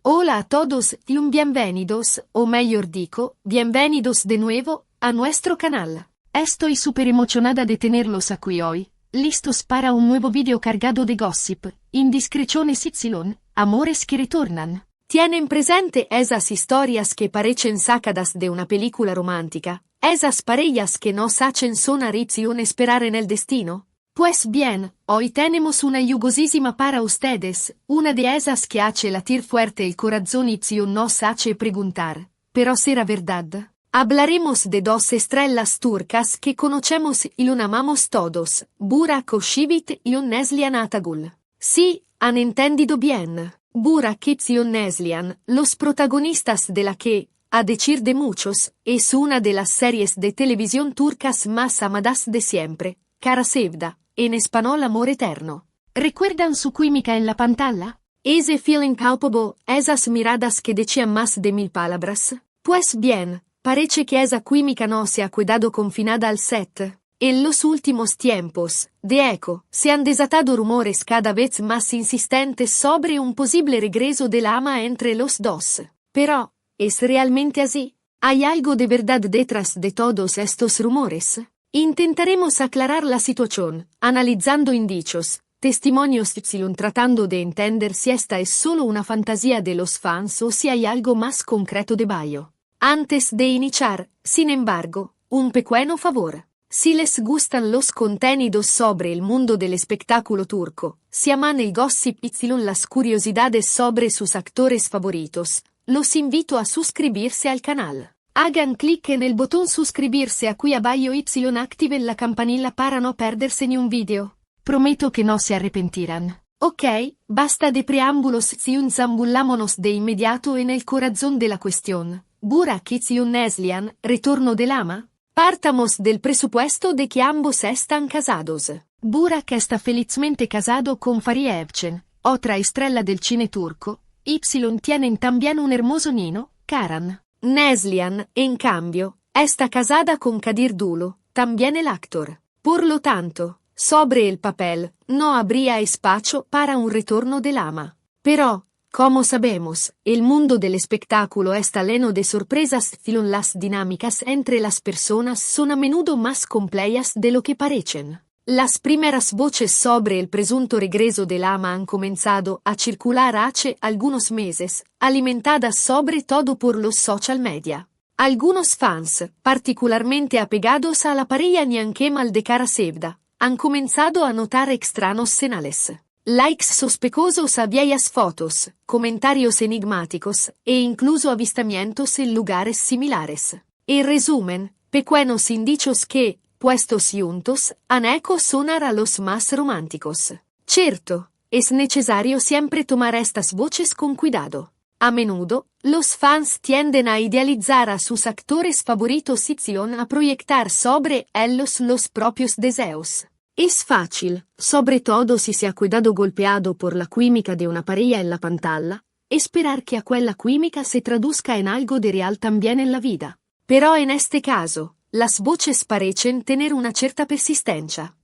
Hola a todos y bienvenidos, o mejor dicho, bienvenidos de nuevo, a nuestro canal. Estoy súper emocionada de tenerlos aquí hoy, listos para un nuevo video cargado de gossip, indiscreciones y amores que retornan. Tienen presente esas historias que parecen sacadas de una película romántica, esas parejas que nos hacen sonar y esperar en el destino. Pues bien, hoy tenemos una jugosísima para ustedes, una de esas que hace latir fuerte el corazón y nos hace preguntar, ¿pero será verdad? Hablaremos de dos estrellas turcas que conocemos y lo amamos todos, Burak Özçivit y Neslihan Atagul. Sí, han entendido bien, Burak y Neslihan, los protagonistas de la que, a decir de muchos, es una de las series de televisión turcas más amadas de siempre, Kara Sevda. En español Amor Eterno. ¿Recuerdan su química en la pantalla? Ese feeling palpable, esas miradas que decían más de 1000 palabras. Pues bien, parece que esa química no se ha quedado confinada al set. En los últimos tiempos, de hecho, se han desatado rumores cada vez más insistentes sobre un posible regreso de la ama entre los dos. Pero, ¿es realmente así? ¿Hay algo de verdad detrás de todos estos rumores? Intentaremos aclarar la situación, analizando indicios, testimonios y tratando de entender si esta es solo una fantasía de los fans o si hay algo más concreto debajo. Antes de iniciar, sin embargo, un pequeño favor. Si les gustan los contenidos sobre el mundo del espectáculo turco, si aman el gossip y las curiosidades sobre sus actores favoritos, los invito a suscribirse al canal. Hagan clic en el botón suscribirse aquí abajo y activen la campanilla para no perderse ni un video. Prometo que no se arrepentirán. Ok, basta de preámbulos y zambullámonos de inmediato en el corazón de la cuestión. Burak y Neslihan, retorno del ama. Partamos del presupuesto de que ambos están casados. Burak está felizmente casado con Fariye Evcen, otra estrella del cine turco. Tienen también un hermoso niño, Karan. Neslihan, en cambio, está casada con Kadir Dulo, también el actor. Por lo tanto, sobre el papel, no habría espacio para un retorno del ama. Pero, como sabemos, el mundo del espectáculo está lleno de sorpresas y las dinámicas entre las personas son a menudo más complejas de lo que parecen. Las primeras voces sobre el presunto regreso del ama han comenzado a circular hace algunos meses, alimentadas sobre todo por los social media. Algunos fans, particularmente apegados a la pareja Niankemal de Kara Sevda, han comenzado a notar extraños señales. Likes sospechosos a viejas fotos, comentarios enigmáticos e incluso avistamientos en lugares similares. En resumen, pequeños indicios que, puestos juntos, han hecho sonar a los más románticos. Cierto, es necesario siempre tomar estas voces con cuidado. A menudo, los fans tienden a idealizar a sus actores favoritos y a proyectar sobre ellos los propios deseos. Es fácil, sobre todo si se ha quedado golpeado por la química de una pareja en la pantalla, esperar que aquella química se traduzca en algo de real también en la vida. Pero en este caso, las voces parecen tener una cierta persistencia.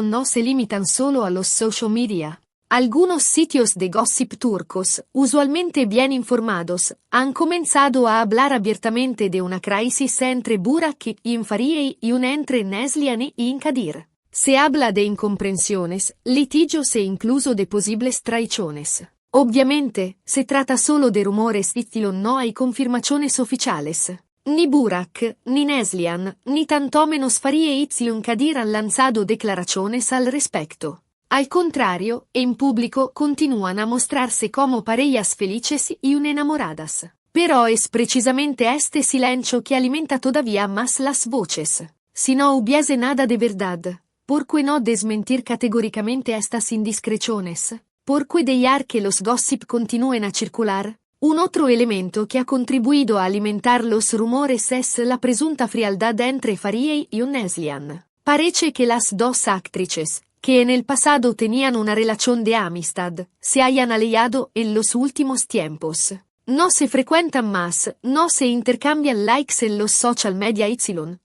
No se limitan solo a los social media. Algunos sitios de gossip turcos, usualmente bien informados, han comenzado a hablar abiertamente de una crisis entre Burak y Fariye y una entre Neslihan y Kadir. Se habla de incomprensiones, litigios e incluso de posibles traiciones. Obviamente, se trata solo de rumores y no hay confirmaciones oficiales. Ni Burak, ni Neslihan, ni tanto menos Fariye y Kadir han lanzado declaraciones al respecto. Al contrario, en público continúan a mostrarse como parejas felices y enamoradas. Pero es precisamente este silencio que alimenta todavía más las voces. Si no hubiese nada de verdad, ¿por qué no desmentir categóricamente estas indiscreciones? ¿Por qué dejar que los gossip continúen a circular? Un otro elemento que ha contribuido a alimentar los rumores es la presunta frialdad entre Fariye y Neslihan. Parece que las dos actrices, que en el pasado tenían una relación de amistad, se hayan alejado en los últimos tiempos. No se frecuentan más, no se intercambian likes en los social media y,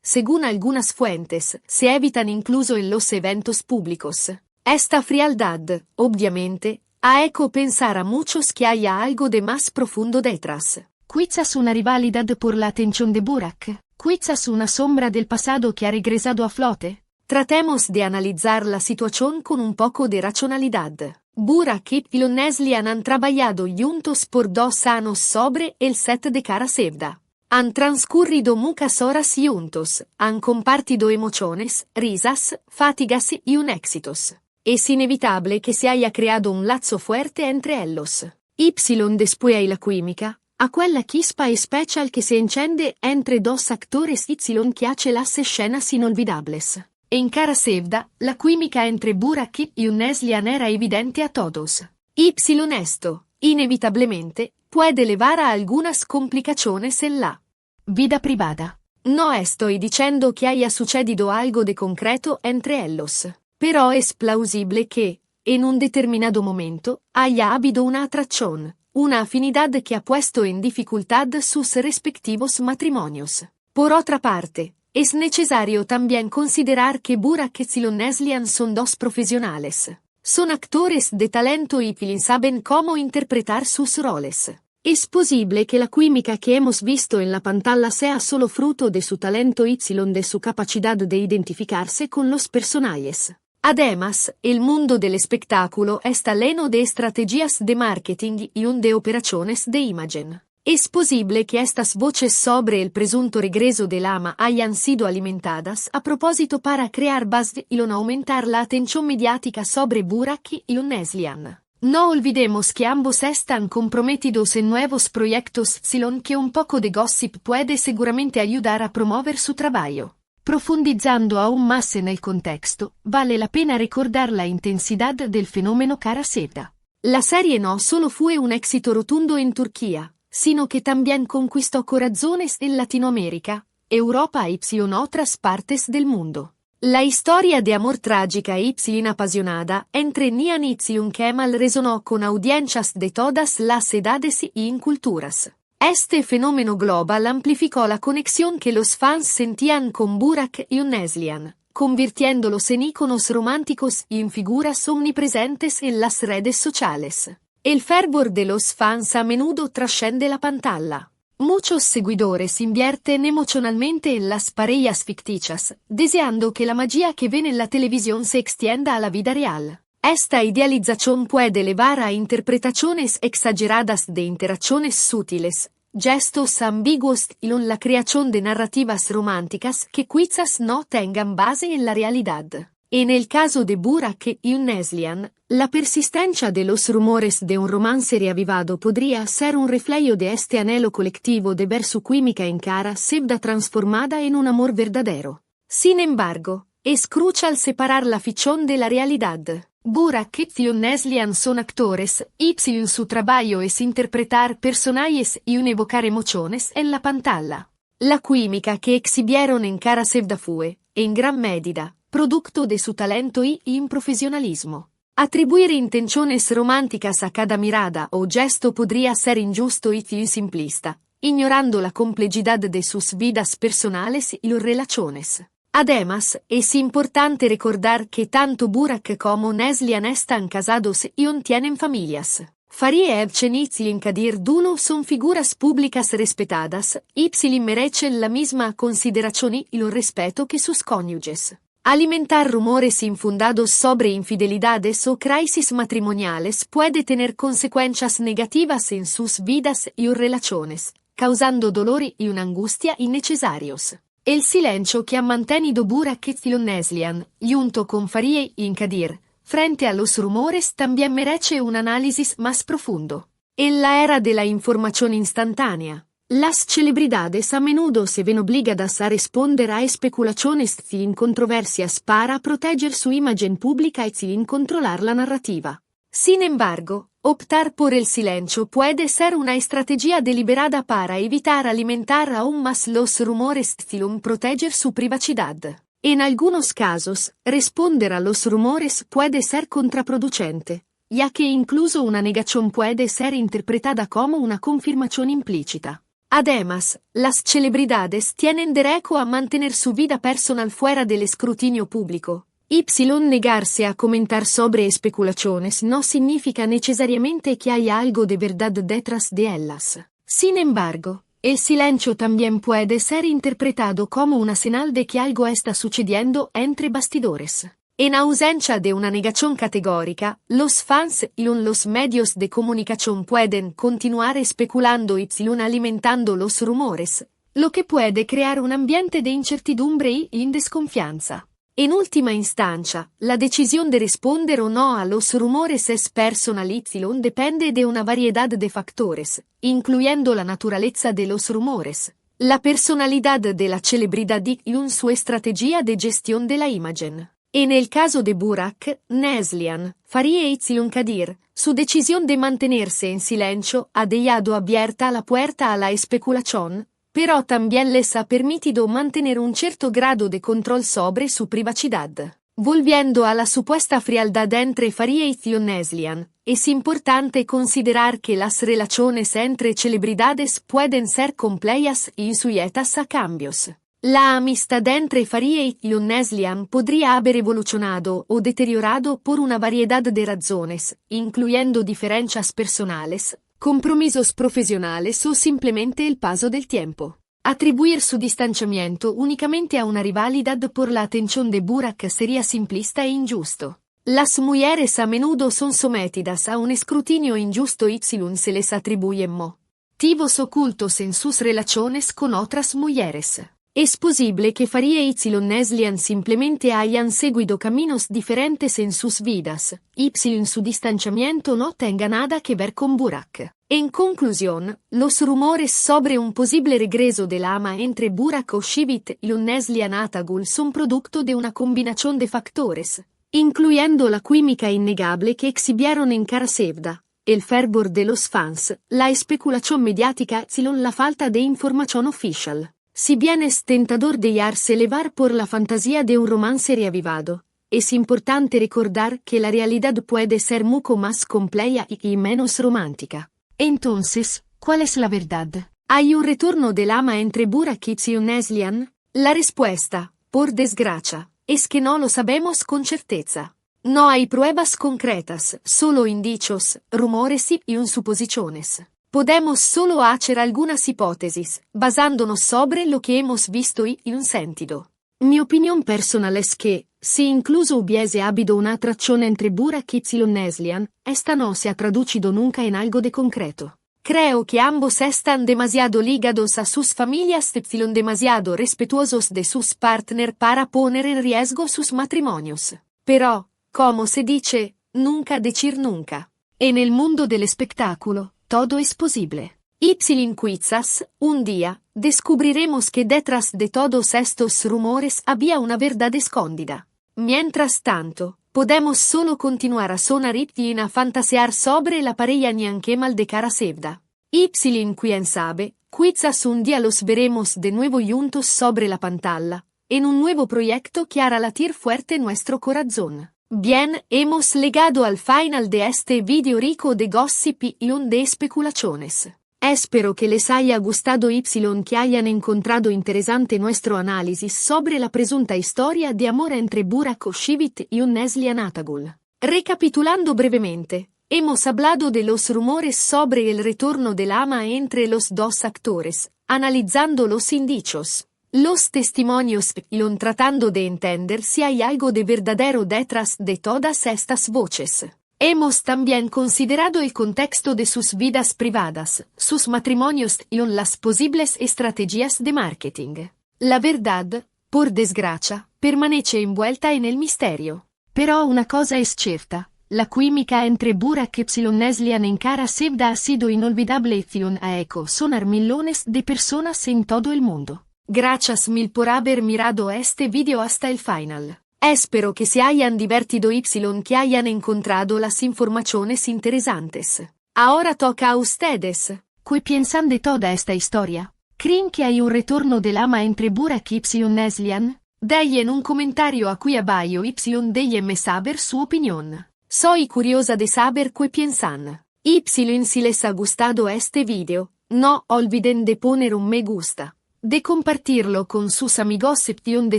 según algunas fuentes, se evitan incluso en los eventos públicos. Esta frialdad, obviamente, A eco pensar a muchos que haya algo de más profundo detrás. Quizás una rivalidad por la atención de Burak. Quizás una sombra del pasado que ha regresado a flote. Tratemos de analizar la situación con un poco de racionalidad. Burak y Neslihan han trabajado juntos por 2 años sobre el set de Cara Sevda. Han transcurrido muchas horas juntos, han compartido emociones, risas, fatigas y un éxitos. Es inevitable que se haya creado un lazo fuerte entre ellos. Y después hay la química, a quella chispa especial que se enciende entre 2 actores y que hace las escenas inolvidables. En Cara Sevda, la química entre Burak y Neslihan era evidente a todos. Y esto, inevitablemente, puede llevar a algunas complicaciones en la vida privada. No estoy diciendo que haya sucedido algo de concreto entre ellos, pero es plausible que, en un determinado momento, haya habido una atracción, una afinidad que ha puesto en dificultad sus respectivos matrimonios. Por otra parte, es necesario también considerar que Burak y Neslihan son 2 profesionales. Son actores de talento y saben cómo interpretar sus roles. Es posible que la química que hemos visto en la pantalla sea solo fruto de su talento y de su capacidad de identificarse con los personajes. Además, el mundo del espectáculo está lleno de estrategias de marketing y de operaciones de imagen. Es posible que estas voces sobre el presunto regreso del ama hayan sido alimentadas a propósito para crear buzz y aumentar la atención mediática sobre Burak y Neslihan. No olvidemos que ambos están comprometidos en nuevos proyectos que un poco de gossip puede seguramente ayudar a promover su trabajo. Profundizando aún más en el contexto, vale la pena recordar la intensidad del fenómeno Cara Sevda. La serie no solo fue un éxito rotundo en Turquía, sino que también conquistó corazones en Latinoamérica, Europa y otras partes del mundo. La historia de amor trágica y apasionada entre Nihan y Kemal resonó con audiencias de todas las edades y culturas. Este fenómeno global amplificó la conexión que los fans sentían con Burak y Neslihan, convirtiéndolos en íconos románticos y en figuras omnipresentes en las redes sociales. El fervor de los fans a menudo trasciende la pantalla. Muchos seguidores invierten emocionalmente en las parejas ficticias, deseando que la magia que ven en la televisión se extienda a la vida real. Esta idealización puede llevar a interpretaciones exageradas de interacciones sutiles, gestos ambiguos y la creación de narrativas románticas que quizás no tengan base en la realidad. En el caso de Burak y Neslihan, la persistencia de los rumores de un romance reavivado podría ser un reflejo de este anhelo colectivo de ver su química en Cara Sevda transformada en un amor verdadero. Sin embargo, es crucial separar la ficción de la realidad. Burak y Neslihan son actores, y su trabajo es interpretar personajes y evocar emociones en la pantalla. La química que exhibieron en Cara Sevda fue, en gran medida, producto de su talento y profesionalismo. Atribuir intenciones románticas a cada mirada o gesto podría ser injusto y simplista, ignorando la complejidad de sus vidas personales y relaciones. Además, es importante recordar que tanto Burak como Neslihan están casados y tienen familias. Farie Evcenit y Kadir Duno son figuras públicas respetadas, y merecen la misma consideración y el respeto que sus cónyuges. Alimentar rumores infundados sobre infidelidades o crisis matrimoniales puede tener consecuencias negativas en sus vidas y relaciones, causando dolor y una angustia innecesarios. El silencio que ha mantenido Burak y Neslihan, junto con Farie y Kadir, frente a los rumores también merece un análisis más profundo. En la era de la información instantánea, las celebridades a menudo se ven obligadas a responder a especulaciones y controversias para proteger su imagen pública y controlar la narrativa. Sin embargo, optar por el silencio puede ser una estrategia deliberada para evitar alimentar aún más los rumores y proteger su privacidad. En algunos casos, responder a los rumores puede ser contraproducente, ya que incluso una negación puede ser interpretada como una confirmación implícita. Además, las celebridades tienen derecho a mantener su vida personal fuera del escrutinio público, Y negarse a comentar sobre especulaciones no significa necesariamente que haya algo de verdad detrás de ellas. Sin embargo, el silencio también puede ser interpretado como una señal de que algo está sucediendo entre bastidores. En ausencia de una negación categórica, los fans y los medios de comunicación pueden continuar especulando y alimentando los rumores, lo que puede crear un ambiente de incertidumbre y desconfianza. En última instancia, la decisión de responder o no a los rumores es personal y depende de una variedad de factores, incluyendo la naturaleza de los rumores, la personalidad de la celebridad y su estrategia de gestión de la imagen. En el caso de Burak, Neslihan, Faria y Kadir, su decisión de mantenerse en silencio ha dejado abierta la puerta a la especulación, pero también les ha permitido mantener un cierto grado de control sobre su privacidad. Volviendo a la supuesta frialdad entre Faria y Neslihan, es importante considerar que las relaciones entre celebridades pueden ser complejas y sujetas a cambios. La amistad entre Faria y Neslihan podría haber evolucionado o deteriorado por una variedad de razones, incluyendo diferencias personales, compromisos profesionales o simplemente el paso del tiempo. Atribuir su distanciamiento únicamente a una rivalidad por la atención de Burak sería simplista e injusto. Las mujeres a menudo son sometidas a un escrutinio injusto y se les atribuyen motivos ocultos en sus relaciones con otras mujeres. Es posible que Faria y Neslihan simplemente hayan seguido caminos diferentes en sus vidas, y su distanciamiento no tenga nada que ver con Burak. En conclusión, los rumores sobre un posible regreso del ama entre Burak Oshivit y Neslihan Atagul son producto de una combinación de factores, incluyendo la química innegable que exhibieron en Cara Sevda, el fervor de los fans, la especulación mediática y la falta de información oficial. Si bien es tentador dejarse llevar por la fantasía de un romance reavivado, es importante recordar que la realidad puede ser mucho más compleja y menos romántica. Entonces, ¿cuál es la verdad? ¿Hay un retorno del ama entre Burak y Neslihan? La respuesta, por desgracia, es que no lo sabemos con certeza. No hay pruebas concretas, solo indicios, rumores y suposiciones. Podemos solo hacer algunas hipótesis, basándonos sobre lo que hemos visto y sentido. Mi opinión personal es que, si incluso hubiese habido una atracción entre Burak y Neslihan, esta no se ha traducido nunca en algo de concreto. Creo que ambos están demasiado ligados a sus familias y demasiado respetuosos de sus partners para poner en riesgo sus matrimonios. Pero, como se dice, nunca decir nunca. En el mundo del espectáculo, todo es posible. Quizás, un día, descubriremos que detrás de todos estos rumores había una verdad escondida. Mientras tanto, podemos solo continuar a sonar y a fantasear sobre la pareja neanche mal de Cara Sevda. Quién sabe, quizás un día los veremos de nuevo juntos sobre la pantalla, en un nuevo proyecto que hará latir fuerte nuestro corazón. Bien, hemos llegado al final de este video rico de gossip y de especulaciones. Espero que les haya gustado que hayan encontrado interesante nuestro análisis sobre la presunta historia de amor entre Burak Oshivit y Neslihan Atagul. Recapitulando brevemente, hemos hablado de los rumores sobre el retorno del ama entre los dos actores, analizando los indicios, los testimonios y tratando de entender si hay algo de verdadero detrás de todas estas voces. Hemos también considerado el contexto de sus vidas privadas, sus matrimonios y las posibles estrategias de marketing. La verdad, por desgracia, permanece envuelta en el misterio. Pero una cosa es cierta, la química entre Burak y Neslihan en Cara Sevda ha sido inolvidable y ha hecho sonar millones de personas en todo el mundo. Gracias mil por haber mirado este video hasta el final. Espero que se hayan divertido y que hayan encontrado las informaciones interesantes. Ahora toca a ustedes. ¿Qué piensan de toda esta historia? ¿Creen que hay un retorno del ama entre Burak y Neslihan? Dejen un comentario aquí abajo y déjenme saber su opinión. Soy curiosa de saber qué piensan. Si les ha gustado este video, no olviden de poner un me gusta. de compartirlo con sus amigos y de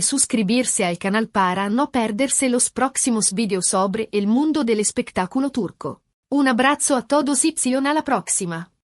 suscribirse al canal para no perderse los próximos videos sobre el mundo del espectáculo turco. Un abrazo a todos y a la próxima.